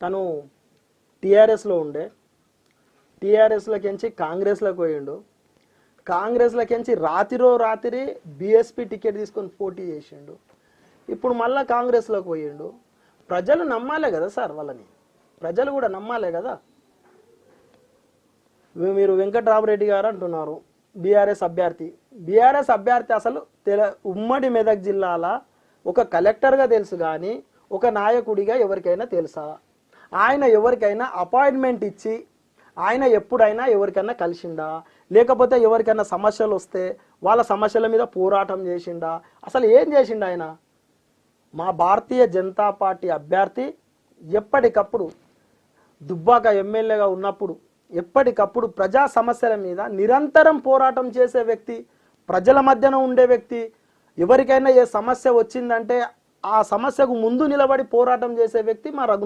తను టీఆర్ఎస్లో ఉండే, టీఆర్ఎస్లోకించి కాంగ్రెస్లోకి పోయిండు, కాంగ్రెస్లోకించి రాత్రి బీఎస్పీ టికెట్ తీసుకొని పోటీ చేసిండు, ఇప్పుడు మళ్ళీ కాంగ్రెస్లోకి పోయిండు. ప్రజలు నమ్మాలే కదా సార్, వాళ్ళని ప్రజలు కూడా నమ్మాలే కదా. మీరు వెంకట్రామరెడ్డి గారు అంటున్నారు బీఆర్ఎస్ అభ్యర్థి అసలు ఉమ్మడి మెదక్ జిల్లాల ఒక కలెక్టర్గా తెలుసు కానీ ఒక నాయకుడిగా ఎవరికైనా తెలుసా? ఆయన ఎవరికైనా అపాయింట్మెంట్ ఇచ్చి ఆయన ఎప్పుడైనా ఎవరికైనా కలిసిండా? లేకపోతే ఎవరికైనా సమస్యలు వస్తే వాళ్ళ సమస్యల మీద పోరాటం చేసిండా? అసలు ఏం చేసిండా ఆయన? మా భారతీయ జనతా పార్టీ అభ్యర్థి ఎప్పటికప్పుడు దుబ్బాక ఎమ్మెల్యేగా ఉన్నప్పుడు ఎప్పటికప్పుడు ప్రజా సమస్యల మీద నిరంతరం పోరాటం చేసే వ్యక్తి, ప్రజల మధ్యన ఉండే వ్యక్తి. ఎవరికైనా ఏ సమస్య వచ్చిందంటే ఆ సమస్యకు ముందు నిలబడి పోరాటం చేసే వ్యక్తి మా రఘునాథ్.